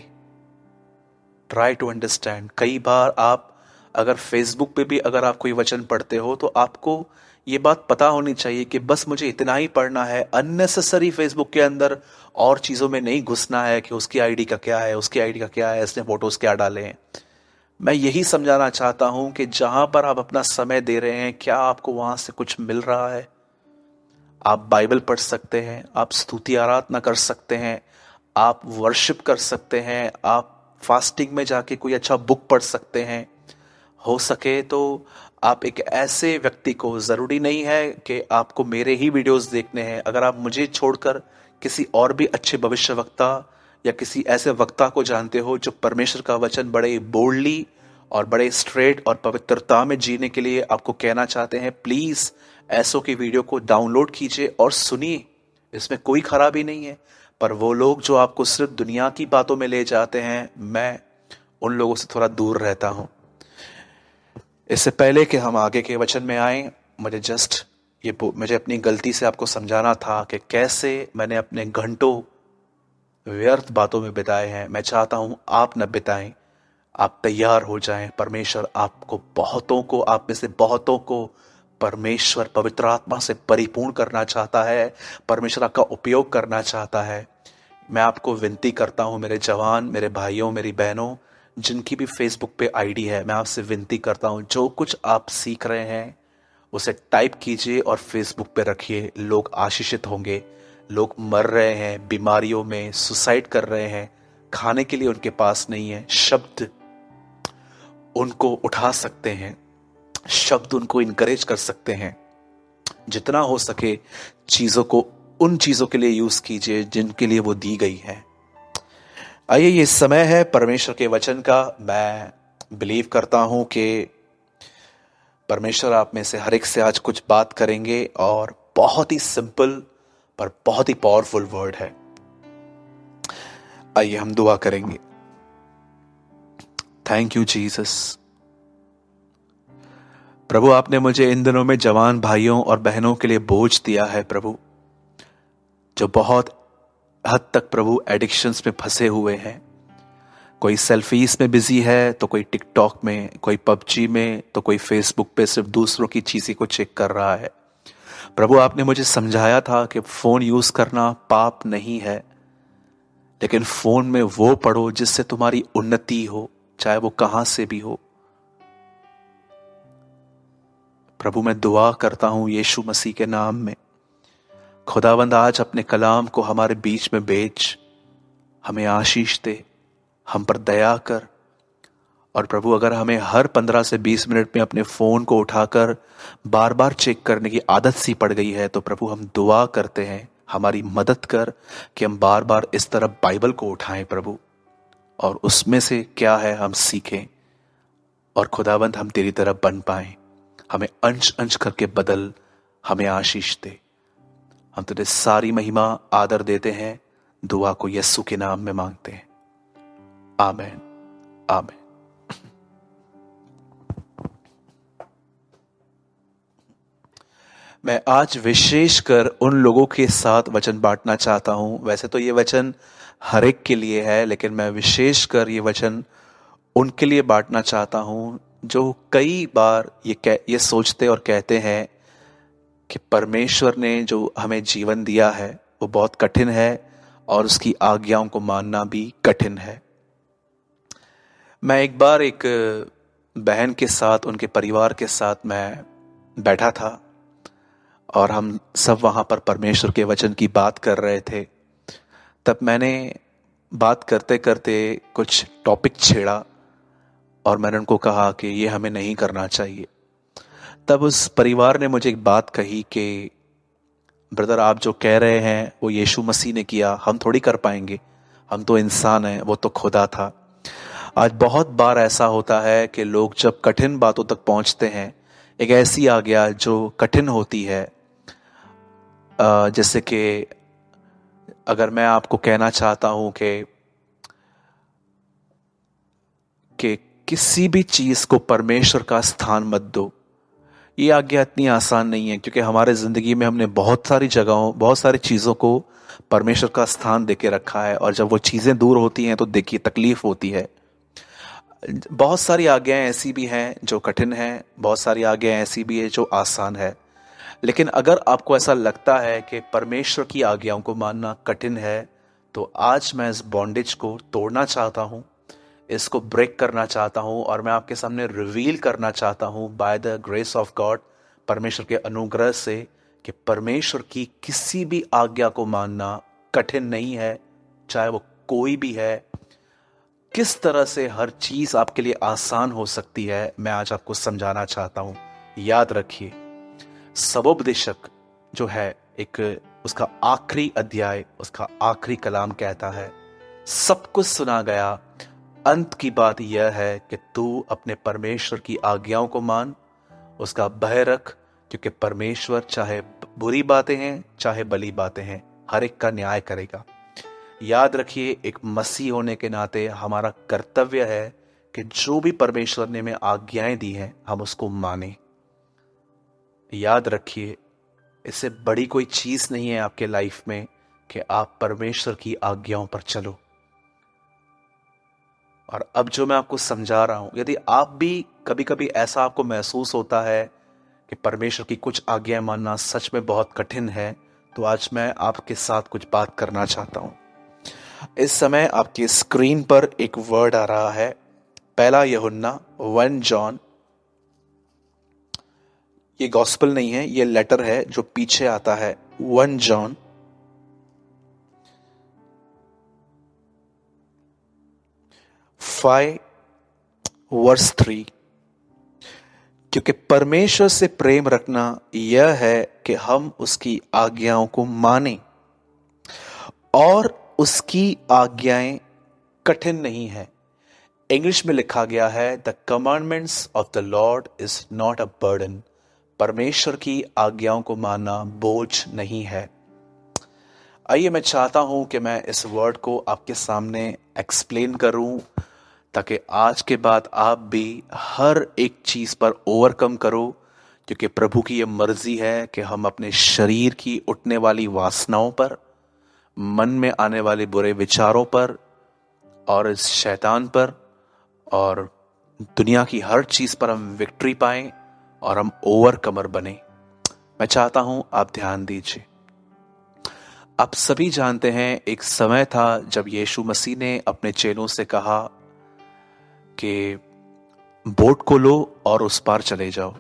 Try to understand. कई बार आप अगर फेसबुक पे भी अगर आप कोई वचन पढ़ते हो तो आपको ये बात पता होनी चाहिए कि बस मुझे इतना ही पढ़ना है। अननेसेसरी फेसबुक के अंदर और चीज़ों में नहीं घुसना है कि उसकी आईडी का क्या है, उसकी आईडी का क्या है, इसने फोटोज क्या डाले हैं। मैं यही समझाना चाहता हूं कि जहां पर आप अपना समय दे रहे हैं, क्या आपको वहां से कुछ मिल रहा है? आप बाइबल पढ़ सकते हैं, आप स्तुति आराधना कर सकते हैं, आप वर्शिप कर सकते हैं, आप फास्टिंग में जाके कोई अच्छा बुक पढ़ सकते हैं। हो सके तो आप एक ऐसे व्यक्ति को, ज़रूरी नहीं है कि आपको मेरे ही वीडियोस देखने हैं, अगर आप मुझे छोड़कर किसी और भी अच्छे भविष्यवक्ता या किसी ऐसे वक्ता को जानते हो जो परमेश्वर का वचन बड़े बोल्डली और बड़े स्ट्रेट और पवित्रता में जीने के लिए आपको कहना चाहते हैं, प्लीज़ ऐसों की वीडियो को डाउनलोड कीजिए और सुनिए। इसमें कोई खराबी नहीं है। पर वो लोग जो आपको सिर्फ दुनिया की बातों में ले जाते हैं, मैं उन लोगों से थोड़ा दूर रहता हूं। इससे पहले कि हम आगे के वचन में आए, मुझे अपनी गलती से आपको समझाना था कि कैसे मैंने अपने घंटों व्यर्थ बातों में बिताए हैं। मैं चाहता हूं आप न बिताएं, आप तैयार हो जाएं। परमेश्वर आपको आप में से बहुतों को परमेश्वर पवित्र आत्मा से परिपूर्ण करना चाहता है, परमेश्वर आपका उपयोग करना चाहता है। मैं आपको विनती करता हूं, मेरे जवान, मेरे भाइयों, मेरी बहनों, जिनकी भी फेसबुक पे आईडी है, मैं आपसे विनती करता हूं, जो कुछ आप सीख रहे हैं उसे टाइप कीजिए और फेसबुक पे रखिए। लोग आशीषित होंगे। लोग मर रहे हैं बीमारियों में, सुसाइड कर रहे हैं, खाने के लिए उनके पास नहीं है, शब्द उनको उठा सकते हैं, शब्द उनको इनकरेज कर सकते हैं। जितना हो सके चीजों को उन चीजों के लिए यूज कीजिए जिनके लिए वो दी गई है। आइए, ये समय है परमेश्वर के वचन का। मैं बिलीव करता हूं कि परमेश्वर आप में से हर एक से आज कुछ बात करेंगे और बहुत ही सिंपल पर बहुत ही पावरफुल वर्ड है। आइए हम दुआ करेंगे। Thank you Jesus. प्रभु, आपने मुझे इन दिनों में जवान भाइयों और बहनों के लिए बोझ दिया है प्रभु, जो बहुत हद तक प्रभु एडिक्शंस में फंसे हुए हैं। कोई सेल्फीज में बिजी है, तो कोई टिकटॉक में, कोई पबजी में, तो कोई फेसबुक पे सिर्फ दूसरों की चीजें को चेक कर रहा है। प्रभु, आपने मुझे समझाया था कि फोन यूज करना पाप नहीं है, लेकिन फोन में वो पढ़ो जिससे तुम्हारी उन्नति हो, चाहे वो कहां से भी हो। प्रभु, मैं दुआ करता हूं यीशु मसीह के नाम में, खुदावंद आज अपने कलाम को हमारे बीच में भेज, हमें आशीष दे, हम पर दया कर। और प्रभु, अगर हमें हर 15 से 20 मिनट में अपने फोन को उठाकर बार बार चेक करने की आदत सी पड़ गई है, तो प्रभु हम दुआ करते हैं, हमारी मदद कर कि हम बार बार इस तरफ बाइबल को उठाएं प्रभु, और उसमें से क्या है हम सीखें, और खुदावंद हम तेरी तरफ बन पाएं। हमें अंश अंश करके बदल, हमें आशीष दे। हम तुझे सारी महिमा आदर देते हैं, दुआ को यस्सु के नाम में मांगते हैं, आमीन आमीन। मैं आज विशेषकर उन लोगों के साथ वचन बांटना चाहता हूं। वैसे तो ये वचन हर एक के लिए है, लेकिन मैं विशेषकर ये वचन उनके लिए बांटना चाहता हूं जो कई बार ये सोचते और कहते हैं कि परमेश्वर ने जो हमें जीवन दिया है वो बहुत कठिन है और उसकी आज्ञाओं को मानना भी कठिन है। मैं एक बार एक बहन के साथ, उनके परिवार के साथ मैं बैठा था और हम सब वहां पर परमेश्वर के वचन की बात कर रहे थे। तब मैंने बात करते करते कुछ टॉपिक छेड़ा और मैंने उनको कहा कि ये हमें नहीं करना चाहिए। तब उस परिवार ने मुझे एक बात कही कि ब्रदर, आप जो कह रहे हैं वो यीशु मसीह ने किया, हम थोड़ी कर पाएंगे, हम तो इंसान हैं, वो तो खुदा था। आज बहुत बार ऐसा होता है कि लोग जब कठिन बातों तक पहुंचते हैं, एक ऐसी आज्ञा जो कठिन होती है, जैसे कि अगर मैं आपको कहना चाहता हूं कि किसी भी चीज को परमेश्वर का स्थान मत दो, ये आज्ञा इतनी आसान नहीं है, क्योंकि हमारे जिंदगी में हमने बहुत सारी जगहों, बहुत सारी चीजों को परमेश्वर का स्थान देके रखा है, और जब वो चीजें दूर होती हैं तो देखिए तकलीफ होती है। बहुत सारी आज्ञाएं ऐसी भी हैं जो कठिन हैं, बहुत सारी आज्ञाएं ऐसी भी है जो आसान है। लेकिन अगर आपको ऐसा लगता है कि परमेश्वर की आज्ञाओं को मानना कठिन है, तो आज मैं इस बॉन्डेज को तोड़ना चाहता हूं, इसको ब्रेक करना चाहता हूं, और मैं आपके सामने रिवील करना चाहता हूं by the grace of God, परमेश्वर के अनुग्रह से, कि परमेश्वर की किसी भी आज्ञा को मानना कठिन नहीं है, चाहे वो कोई भी है। किस तरह से हर चीज आपके लिए आसान हो सकती है, मैं आज आपको समझाना चाहता हूं। याद रखिए, सबोपदेशक जो है, एक उसका आखिरी अध्याय, उसका आखिरी कलाम कहता है, सब कुछ सुना गया, अंत की बात यह है कि तू अपने परमेश्वर की आज्ञाओं को मान, उसका भय रख, क्योंकि परमेश्वर चाहे बुरी बातें हैं चाहे भली बातें हैं, हर एक का न्याय करेगा। याद रखिए, एक मसीह होने के नाते हमारा कर्तव्य है कि जो भी परमेश्वर ने हमें आज्ञाएं दी हैं हम उसको माने। याद रखिए, इससे बड़ी कोई चीज नहीं है आपके लाइफ में कि आप परमेश्वर की आज्ञाओं पर चलो। और अब जो मैं आपको समझा रहा हूं, यदि आप भी कभी कभी ऐसा आपको महसूस होता है कि परमेश्वर की कुछ आज्ञाएं मानना सच में बहुत कठिन है, तो आज मैं आपके साथ कुछ बात करना चाहता हूं। इस समय आपकी स्क्रीन पर एक वर्ड आ रहा है, पहला यूहन्ना 1 जॉन। ये गॉस्पेल नहीं है, ये लेटर है जो पीछे आता है, 1 जॉन 5 वर्स 3। क्योंकि परमेश्वर से प्रेम रखना यह है कि हम उसकी आज्ञाओं को माने, और उसकी आज्ञाएं कठिन नहीं है। इंग्लिश में लिखा गया है, the commandments of the Lord is not a burden. परमेश्वर की आज्ञाओं को मानना बोझ नहीं है। आइए, मैं चाहता हूं कि मैं इस वर्ड को आपके सामने एक्सप्लेन करूं, ताकि आज के बाद आप भी हर एक चीज पर ओवरकम करो, क्योंकि प्रभु की यह मर्जी है कि हम अपने शरीर की उठने वाली वासनाओं पर, मन में आने वाले बुरे विचारों पर, और इस शैतान पर और दुनिया की हर चीज पर हम विक्ट्री पाएं और हम ओवरकमर बने। मैं चाहता हूं आप ध्यान दीजिए। आप सभी जानते हैं, एक समय था जब यीशु मसीह ने अपने चेलों से कहा कि बोट को लो और उस पार चले जाओ,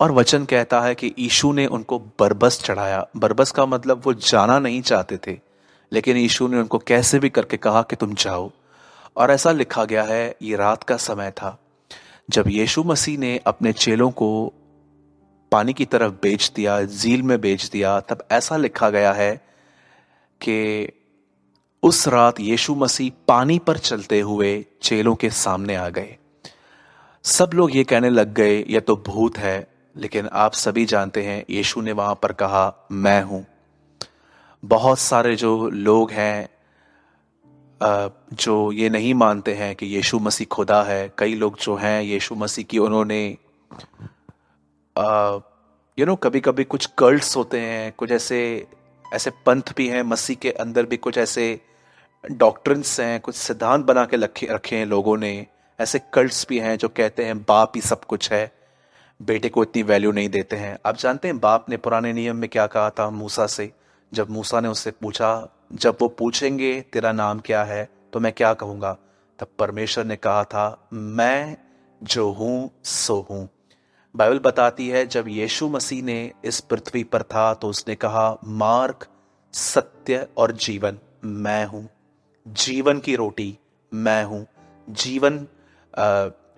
और वचन कहता है कि यीशु ने उनको बरबस चढ़ाया। बरबस का मतलब वो जाना नहीं चाहते थे, लेकिन यीशु ने उनको कैसे भी करके कहा कि तुम जाओ। और ऐसा लिखा गया है, ये रात का समय था जब यीशु मसीह ने अपने चेलों को पानी की तरफ बेच दिया, झील में बेच दिया। तब ऐसा लिखा गया है कि उस रात यीशु मसीह पानी पर चलते हुए चेलों के सामने आ गए। सब लोग ये कहने लग गए यह तो भूत है, लेकिन आप सभी जानते हैं यीशु ने वहां पर कहा मैं हूं। बहुत सारे जो लोग हैं जो ये नहीं मानते हैं कि यीशु मसीह खुदा है। कई लोग जो हैं यीशु मसीह की उन्होंने कभी कभी कुछ कल्ट्स होते हैं, कुछ ऐसे ऐसे पंथ भी हैं मसीह के अंदर भी, कुछ ऐसे डॉक्ट्रिन्स हैं, कुछ सिद्धांत बना के रखे रखे हैं लोगों ने। ऐसे कल्ट्स भी हैं जो कहते हैं बाप ही सब कुछ है, बेटे को इतनी वैल्यू नहीं देते हैं। आप जानते हैं बाप ने पुराने नियम में क्या कहा था मूसा से? जब मूसा ने उससे पूछा, जब वो पूछेंगे तेरा नाम क्या है तो मैं क्या कहूंगा, तब परमेश्वर ने कहा था मैं जो हूं सो हूं। बाइबल बताती है जब यीशु मसीह ने इस पृथ्वी पर था तो उसने कहा मार्ग, सत्य और जीवन मैं हूं। जीवन की रोटी मैं हूं। जीवन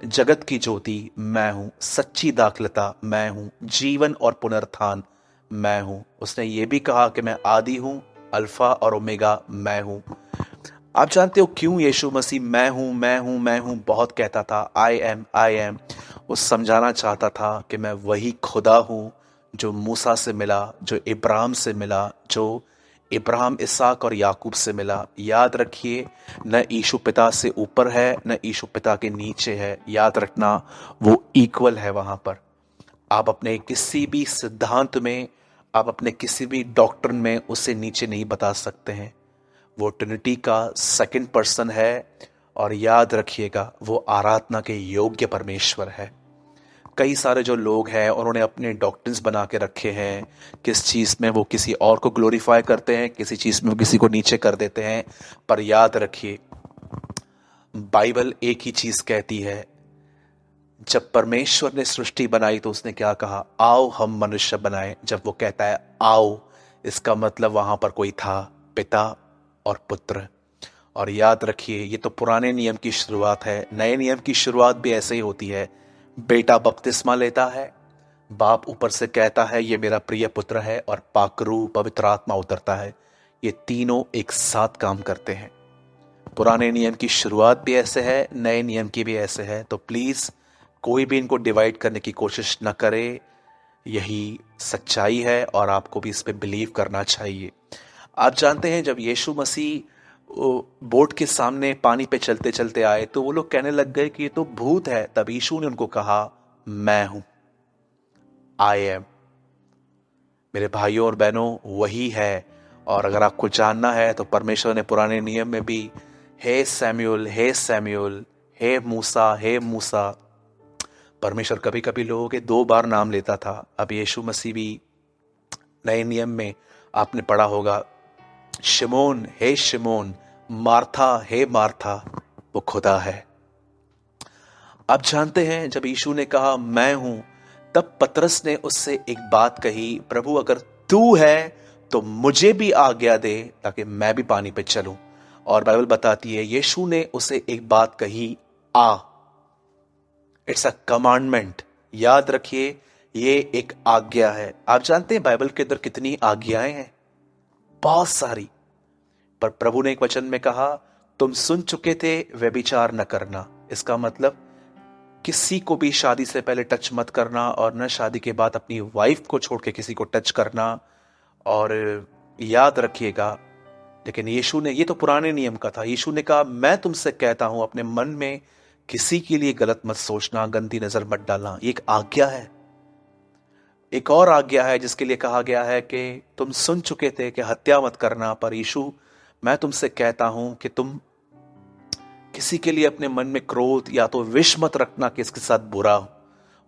जगत की ज्योति मैं हूं। सच्ची दाखलता मैं हूं। जीवन और पुनरुत्थान मैं हूं। उसने ये भी कहा कि मैं आदि हूं, अल्फा और ओमेगा मैं हूं। आप जानते हो क्यों यीशु मसीह मैं हूं मैं हूं मैं हूं बहुत कहता था? I am. वो समझाना चाहता था कि मैं वही खुदा हूं जो मूसा से मिला, जो इब्राहिम से मिला, जो इब्राहिम, इसहाक और याकूब से मिला। याद रखिए, न यीशु पिता से ऊपर है न यीशु पिता के नीचे है। याद रखना, वो इक्वल है वहां पर। आप अपने किसी भी सिद्धांत में, आप अपने किसी भी डॉक्ट्रिन में उसे नीचे नहीं बता सकते हैं। वो ट्रिनिटी का सेकंड पर्सन है और याद रखिएगा वो आराधना के योग्य परमेश्वर है। कई सारे जो लोग हैं उन्होंने अपने डॉक्ट्रिन्स बना के रखे हैं। किस चीज़ में वो किसी और को ग्लोरीफाई करते हैं, किसी चीज़ में वो किसी को नीचे कर देते हैं। पर याद रखिए, बाइबल एक ही चीज़ कहती है, जब परमेश्वर ने सृष्टि बनाई तो उसने क्या कहा? आओ हम मनुष्य बनाए। जब वो कहता है आओ, इसका मतलब वहां पर कोई था, पिता और पुत्र। और याद रखिए, ये तो पुराने नियम की शुरुआत है। नए नियम की शुरुआत भी ऐसे ही होती है। बेटा बपतिस्मा लेता है, बाप ऊपर से कहता है ये मेरा प्रिय पुत्र है, और पाकरू पवित्र आत्मा उतरता है। ये तीनों एक साथ काम करते हैं। पुराने नियम की शुरुआत भी ऐसे है, नए नियम की भी ऐसे है। तो प्लीज कोई भी इनको डिवाइड करने की कोशिश न करे। यही सच्चाई है और आपको भी इस पे बिलीव करना चाहिए। आप जानते हैं जब यीशु मसीह बोट के सामने पानी पे चलते चलते आए तो वो लोग कहने लग गए कि ये तो भूत है। तब यीशु ने उनको कहा मैं हूं, आई एम। मेरे भाइयों और बहनों, वही है। और अगर आपको जानना है तो परमेश्वर ने पुराने नियम में भी हे सैमुअल, हे सैमुअल, हे मूसा, हे मूसा। परमेश्वर कभी कभी लोगों के 2 बार नाम लेता था। अब यीशु मसीह भी नए नियम में आपने पढ़ा होगा, शिमोन, हे शिमोन, मार्था, हे मार्था, वो खुदा है। आप जानते हैं जब यीशु ने कहा मैं हूं, तब पतरस ने उससे एक बात कही, प्रभु अगर तू है तो मुझे भी आज्ञा दे ताकि मैं भी पानी पे चलूं। और बाइबल बताती है यीशु ने उसे एक बात कही, आ। It's a commandment. याद रखिए, ये एक आज्ञा है। आप जानते हैं बाइबल के अंदर कितनी आज्ञाएं हैं? बहुत सारी। पर प्रभु ने एक वचन में कहा, तुम सुन चुके थे व्यभिचार न करना। इसका मतलब किसी को भी शादी से पहले टच मत करना, और न शादी के बाद अपनी वाइफ को छोड़ के किसी को टच करना। और याद रखिएगा, लेकिन यीशु ने, ये तो पुराने नियम का था, यीशु ने कहा मैं तुमसे कहता हूं अपने मन में किसी के लिए गलत मत सोचना, गंदी नजर मत डालना। ये एक आज्ञा है। एक और आज्ञा है जिसके लिए कहा गया है कि तुम सुन चुके थे कि हत्या मत करना, पर यीशु मैं तुमसे कहता हूं कि तुम किसी के लिए अपने मन में क्रोध या तो विष मत रखना कि इसके साथ बुरा हो।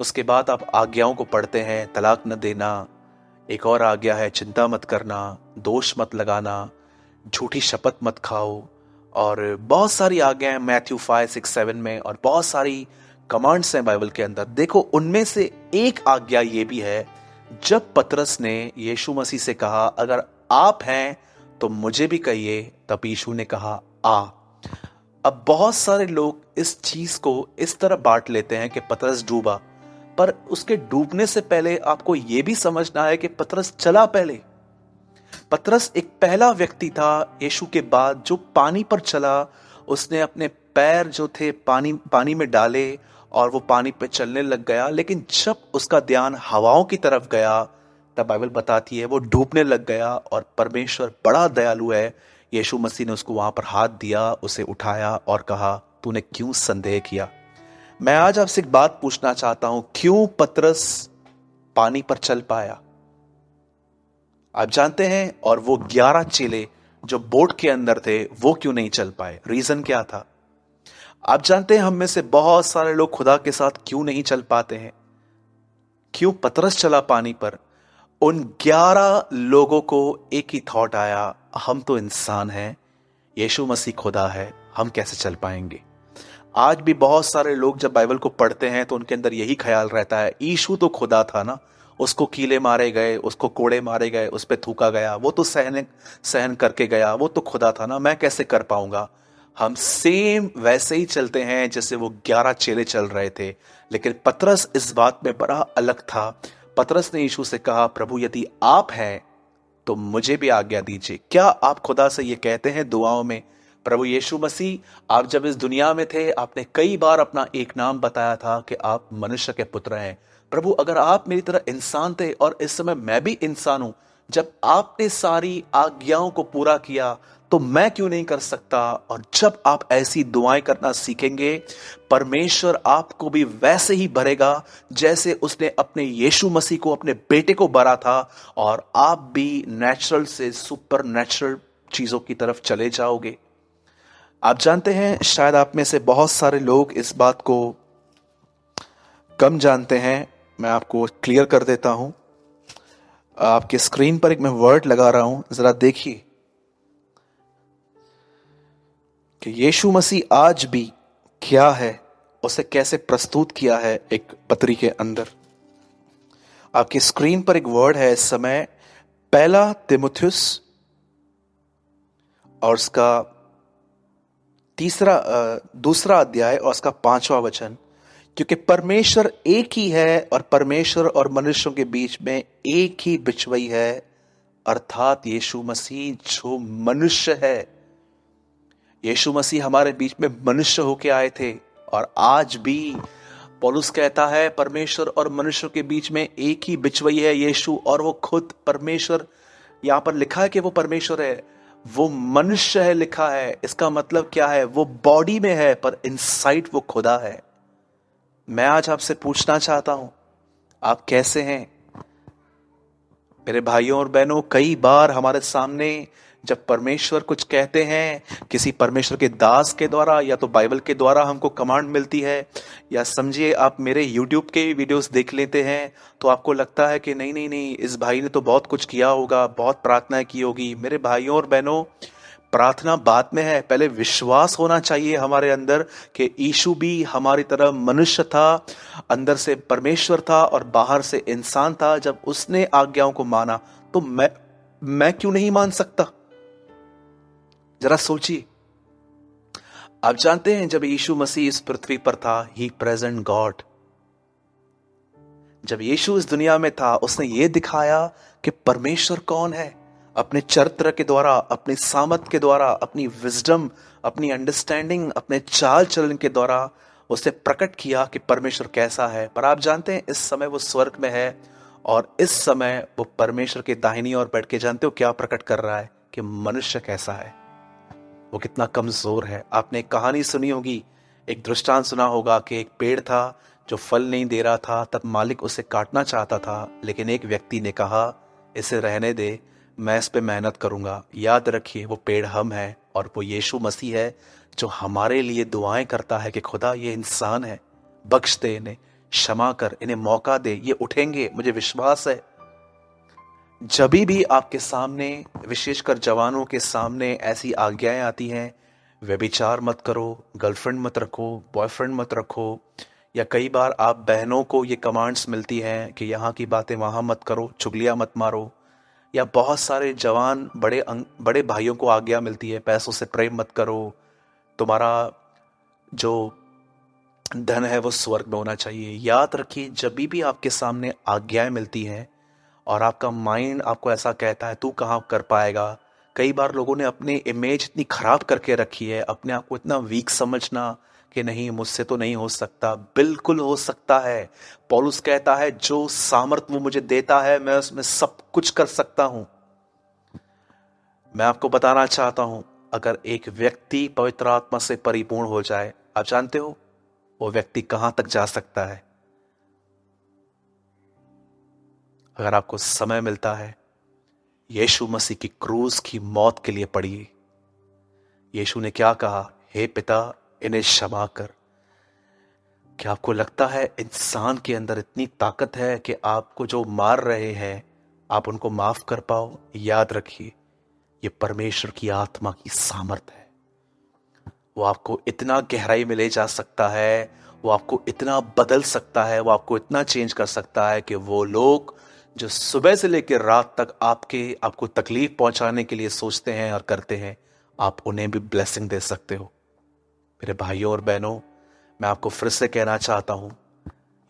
उसके बाद आप आज्ञाओं को पढ़ते हैं, तलाक न देना। एक और आज्ञा है चिंता मत करना, दोष मत लगाना, झूठी शपथ मत खाओ। और बहुत सारी आज्ञाएं मैथ्यू 5, 6, 7 में, और बहुत सारी कमांड्स हैं बाइबल के अंदर। देखो, उनमें से एक आज्ञा ये भी है, जब पतरस ने यीशु मसीह से कहा अगर आप हैं तो मुझे भी कहिए, तब यीशु ने कहा आ। अब बहुत सारे लोग इस चीज को इस तरह बांट लेते हैं कि पतरस डूबा, पर उसके डूबने से पहले आपको यह भी समझना है कि पतरस चला पहले। पतरस एक पहला व्यक्ति था यीशु के बाद जो पानी पर चला। उसने अपने पैर जो थे पानी में डाले और वो पानी पे चलने लग गया। लेकिन जब उसका ध्यान हवाओं की तरफ गया तब बाइबल बताती है वो डूबने लग गया और परमेश्वर बड़ा दयालु है, यीशु मसीह ने उसको वहां पर हाथ दिया, उसे उठाया और कहा तूने क्यों संदेह किया। मैं आज आपसे एक बात पूछना चाहता हूं, क्यों पतरस पानी पर चल पाया? आप जानते हैं, और वो 11 चेले जो बोट के अंदर थे वो क्यों नहीं चल पाए? रीजन क्या था? आप जानते हैं हम में से बहुत सारे लोग खुदा के साथ क्यों नहीं चल पाते हैं? क्यों पतरस चला पानी पर? उन 11 लोगों को एक ही थॉट आया, हम तो इंसान हैं, यीशु मसीह खुदा है, हम कैसे चल पाएंगे? आज भी बहुत सारे लोग जब बाइबल को पढ़ते हैं तो उनके अंदर यही ख्याल रहता है, यीशु तो खुदा था ना, उसको कीले मारे गए, उसको कोड़े मारे गए, उस पर थूका गया, वो तो सहन करके गया, वो तो खुदा था ना, मैं कैसे कर पाऊंगा? हम सेम वैसे ही चलते हैं जैसे वो 11 चेले चल रहे थे। लेकिन पतरस इस बात में बड़ा अलग था। पतरस ने यीशु से कहा, प्रभु यदि आप हैं तो मुझे भी आज्ञा दीजिए। क्या आप खुदा से ये कहते हैं दुआओं में, प्रभु यीशु मसीह आप जब इस दुनिया में थे आपने कई बार अपना एक नाम बताया था कि आप मनुष्य के पुत्र हैं। प्रभु अगर आप मेरी तरह इंसान थे और इस समय मैं भी इंसान हूं, जब आपने सारी आज्ञाओं को पूरा किया तो मैं क्यों नहीं कर सकता? और जब आप ऐसी दुआएं करना सीखेंगे, परमेश्वर आपको भी वैसे ही भरेगा जैसे उसने अपने यीशु मसीह को, अपने बेटे को भरा था, और आप भी नेचुरल से सुपर नेचुरल चीजों की तरफ चले जाओगे। आप जानते हैं, शायद आप में से बहुत सारे लोग इस बात को कम जानते हैं, मैं आपको क्लियर कर देता हूं। आपके स्क्रीन पर एक मैं वर्ड लगा रहा हूं, जरा देखिए कि यीशु मसीह आज भी क्या है, उसे कैसे प्रस्तुत किया है एक पत्री के अंदर। आपकी स्क्रीन पर एक वर्ड है इस समय, पहला तिमुथियुस और उसका दूसरा अध्याय और उसका 5वां वचन। क्योंकि परमेश्वर एक ही है और परमेश्वर और मनुष्यों के बीच में एक ही बिचवई है, अर्थात यीशु मसीह जो मनुष्य है। यीशु मसीह हमारे बीच में मनुष्य होके आए थे, और आज भी पौलुस कहता है परमेश्वर और मनुष्यों के बीच में एक ही बिचवई है यीशु, और वो खुद परमेश्वर। यहां पर लिखा है कि वो परमेश्वर है, वो मनुष्य है लिखा है। इसका मतलब क्या है? वो बॉडी में है पर इनसाइड वो खुदा है। मैं आज आपसे पूछना चाहता हूं, आप कैसे हैं मेरे भाइयों और बहनों? कई बार हमारे सामने जब परमेश्वर कुछ कहते हैं, किसी परमेश्वर के दास के द्वारा या तो बाइबल के द्वारा हमको कमांड मिलती है, या समझिए आप मेरे YouTube के वीडियोस देख लेते हैं, तो आपको लगता है कि नहीं नहीं नहीं, इस भाई ने तो बहुत कुछ किया होगा, बहुत प्रार्थना की होगी। मेरे भाइयों और बहनों, प्रार्थना बाद में है, पहले विश्वास होना चाहिए हमारे अंदर कि यीशु भी हमारी तरह मनुष्य था, अंदर से परमेश्वर था और बाहर से इंसान था। जब उसने आज्ञाओं को माना तो मैं क्यों नहीं मान सकता? जरा सोचिए। आप जानते हैं जब यीशु मसीह इस पृथ्वी पर था, ही प्रेजेंट गॉड। जब यीशु इस दुनिया में था उसने ये दिखाया कि परमेश्वर कौन है, अपने चरित्र के द्वारा, अपनी सामर्थ के द्वारा, अपनी विजडम, अपनी अंडरस्टैंडिंग, अपने चाल चलन के द्वारा उसे प्रकट किया कि परमेश्वर कैसा है। पर आप जानते हैं इस समय वो स्वर्ग में है, और इस समय वो परमेश्वर के दाहिनी ओर बैठ के, जानते हो क्या प्रकट कर रहा है? कि मनुष्य कैसा है, वो कितना कमजोर है। आपने एक कहानी सुनी होगी, एक दृष्टांत सुना होगा कि एक पेड़ था जो फल नहीं दे रहा था, तब मालिक उसे काटना चाहता था, लेकिन एक व्यक्ति ने कहा इसे रहने दे, मैं इस पे मेहनत करूंगा। याद रखिए वो पेड़ हम हैं, और वो यीशु मसीह है जो हमारे लिए दुआएं करता है कि खुदा ये इंसान है, बख्श दे इन्हें, क्षमा कर, इन्हें मौका दे, ये उठेंगे, मुझे विश्वास है। जब भी आपके सामने, विशेषकर जवानों के सामने ऐसी आज्ञाएं आती हैं, व्यभिचार मत करो, गर्लफ्रेंड मत रखो, बॉयफ्रेंड मत रखो, या कई बार आप बहनों को ये कमांड्स मिलती हैं कि यहाँ की बातें वहाँ मत करो, चुगलियाँ मत मारो, या बहुत सारे जवान बड़े भाइयों को आज्ञा मिलती है पैसों से प्रेम मत करो, तुम्हारा जो धन है वो स्वर्ग में होना चाहिए। याद रखिए जब भी आपके सामने आज्ञाएं मिलती हैं और आपका माइंड आपको ऐसा कहता है तू कहाँ कर पाएगा, कई बार लोगों ने अपनी इमेज इतनी खराब करके रखी है, अपने आप को इतना वीक समझना कि नहीं मुझसे तो नहीं हो सकता। बिल्कुल हो सकता है। पौलुस कहता है जो सामर्थ वो मुझे देता है मैं उसमें सब कुछ कर सकता हूं। मैं आपको बताना चाहता हूं, अगर एक व्यक्ति पवित्र आत्मा से परिपूर्ण हो जाए, आप जानते हो वो व्यक्ति कहां तक जा सकता है? अगर आपको समय मिलता है, यीशु मसीह की क्रूस की मौत के लिए पढ़िए। यीशु ने क्या कहा? हे पिता, इन्हें क्षमा कर। क्या आपको लगता है इंसान के अंदर इतनी ताकत है कि आपको जो मार रहे हैं आप उनको माफ कर पाओ? याद रखिए, ये परमेश्वर की आत्मा की सामर्थ है। वो आपको इतना गहराई में ले जा सकता है, वो आपको इतना बदल सकता है, वो आपको इतना चेंज कर सकता है कि वो लोग जो सुबह से लेकर रात तक आपको तकलीफ पहुंचाने के लिए सोचते हैं और करते हैं, आप उन्हें भी ब्लेसिंग दे सकते हो। मेरे भाइयों और बहनों, मैं आपको फिर से कहना चाहता हूं,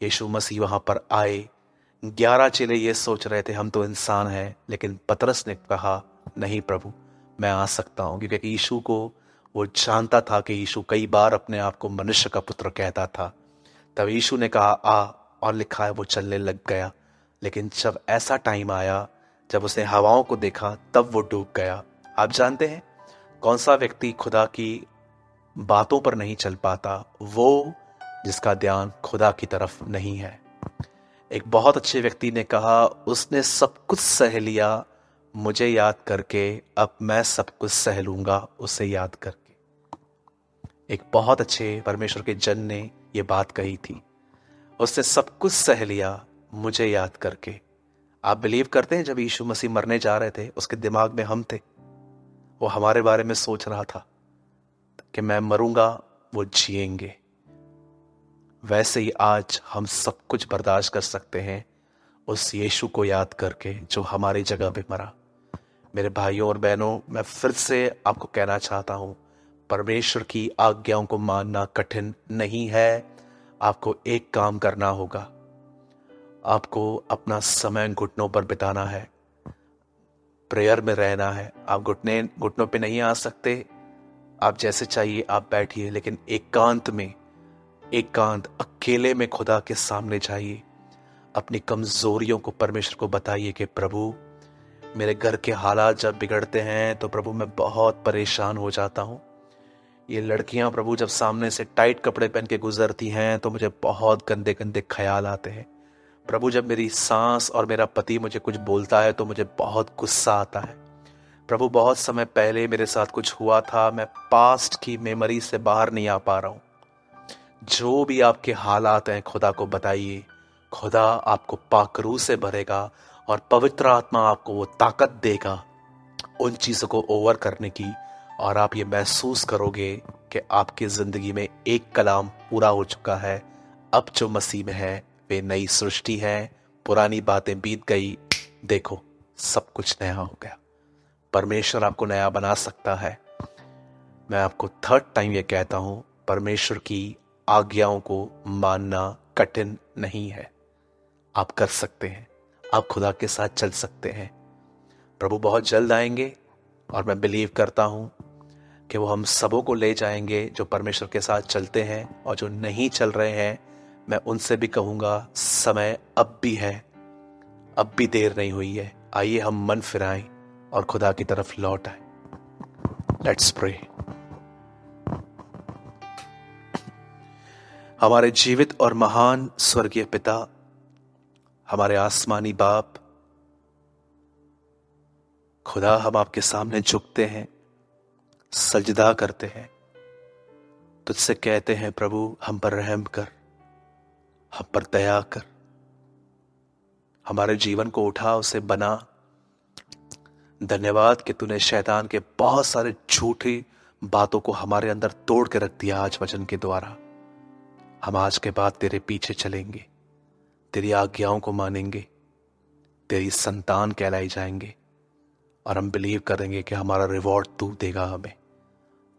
यीशु मसीह वहां पर आए। 11 चेले ये सोच रहे थे हम तो इंसान हैं, लेकिन पतरस ने कहा नहीं प्रभु, मैं आ सकता हूं, क्योंकि यीशु को वो जानता था कि यीशु कई बार अपने आप को मनुष्य का पुत्र कहता था। तब यीशु ने कहा आ, और लिखा है वो चलने लग गया। लेकिन जब ऐसा टाइम आया, जब उसने हवाओं को देखा, तब वो डूब गया। आप जानते हैं कौन सा व्यक्ति खुदा की बातों पर नहीं चल पाता? वो जिसका ध्यान खुदा की तरफ नहीं है। एक बहुत अच्छे व्यक्ति ने कहा, उसने सब कुछ सह लिया मुझे याद करके, अब मैं सब कुछ सह लूंगा उसे याद करके। एक बहुत अच्छे परमेश्वर के जन ने यह बात कही थी, उसने सब कुछ सह लिया मुझे याद करके। आप बिलीव करते हैं जब यीशु मसीह मरने जा रहे थे, उसके दिमाग में हम थे? वो हमारे बारे में सोच रहा था कि मैं मरूंगा, वो जिएंगे। वैसे ही आज हम सब कुछ बर्दाश्त कर सकते हैं उस यीशु को याद करके जो हमारी जगह पे मरा। मेरे भाइयों और बहनों, मैं फिर से आपको कहना चाहता हूं, परमेश्वर की आज्ञाओं को मानना कठिन नहीं है। आपको एक काम करना होगा, आपको अपना समय घुटनों पर बिताना है, प्रेयर में रहना है। आप घुटनों पे नहीं आ सकते, आप जैसे चाहिए आप बैठिए, लेकिन एकांत अकेले में खुदा के सामने जाइए। अपनी कमजोरियों को परमेश्वर को बताइए कि प्रभु, मेरे घर के हालात जब बिगड़ते हैं तो प्रभु मैं बहुत परेशान हो जाता हूँ। ये लड़कियां प्रभु जब सामने से टाइट कपड़े पहन के गुजरती हैं तो मुझे बहुत गंदे गंदे ख्याल आते हैं। प्रभु जब मेरी सास और मेरा पति मुझे कुछ बोलता है तो मुझे बहुत गुस्सा आता है। प्रभु बहुत समय पहले मेरे साथ कुछ हुआ था, मैं पास्ट की मेमोरी से बाहर नहीं आ पा रहा हूँ। जो भी आपके हालात हैं खुदा को बताइए, खुदा आपको पाकरू से भरेगा और पवित्र आत्मा आपको वो ताकत देगा उन चीजों को ओवर करने की, और आप ये महसूस करोगे कि आपकी जिंदगी में एक कलाम पूरा हो चुका है। अब जो मसीह में है वे नई सृष्टि है, पुरानी बातें बीत गई, देखो सब कुछ नया हो गया। परमेश्वर आपको नया बना सकता है। मैं आपको थर्ड टाइम ये कहता हूं, परमेश्वर की आज्ञाओं को मानना कठिन नहीं है। आप कर सकते हैं, आप खुदा के साथ चल सकते हैं। प्रभु बहुत जल्द आएंगे और मैं बिलीव करता हूं कि वो हम सबों को ले जाएंगे जो परमेश्वर के साथ चलते हैं, और जो नहीं चल रहे हैं मैं उनसे भी कहूंगा समय अब भी है, अब भी देर नहीं हुई है। आइए हम मन फिराएं और खुदा की तरफ लौट आए। Let's pray. हमारे जीवित और महान स्वर्गीय पिता, हमारे आसमानी बाप, खुदा हम आपके सामने झुकते हैं, सजदा करते हैं, तुझसे कहते हैं प्रभु हम पर रहम कर, हम पर दया कर, हमारे जीवन को उठा, उसे बना। धन्यवाद कि तूने शैतान के बहुत सारे झूठी बातों को हमारे अंदर तोड़ के रख दिया आज वचन के द्वारा। हम आज के बाद तेरे पीछे चलेंगे, तेरी आज्ञाओं को मानेंगे, तेरी संतान कहलाई जाएंगे, और हम बिलीव करेंगे कि हमारा रिवॉर्ड तू देगा हमें।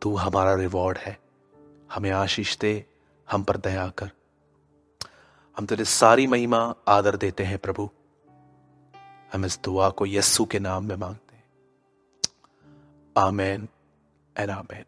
तू हमारा रिवॉर्ड है। हमें आशीष दे, हम पर दया कर। हम तेरे सारी महिमा आदर देते हैं प्रभु। हम इस दुआ को यस्सु के नाम में मांगते हैं। आमीन एंड आमीन।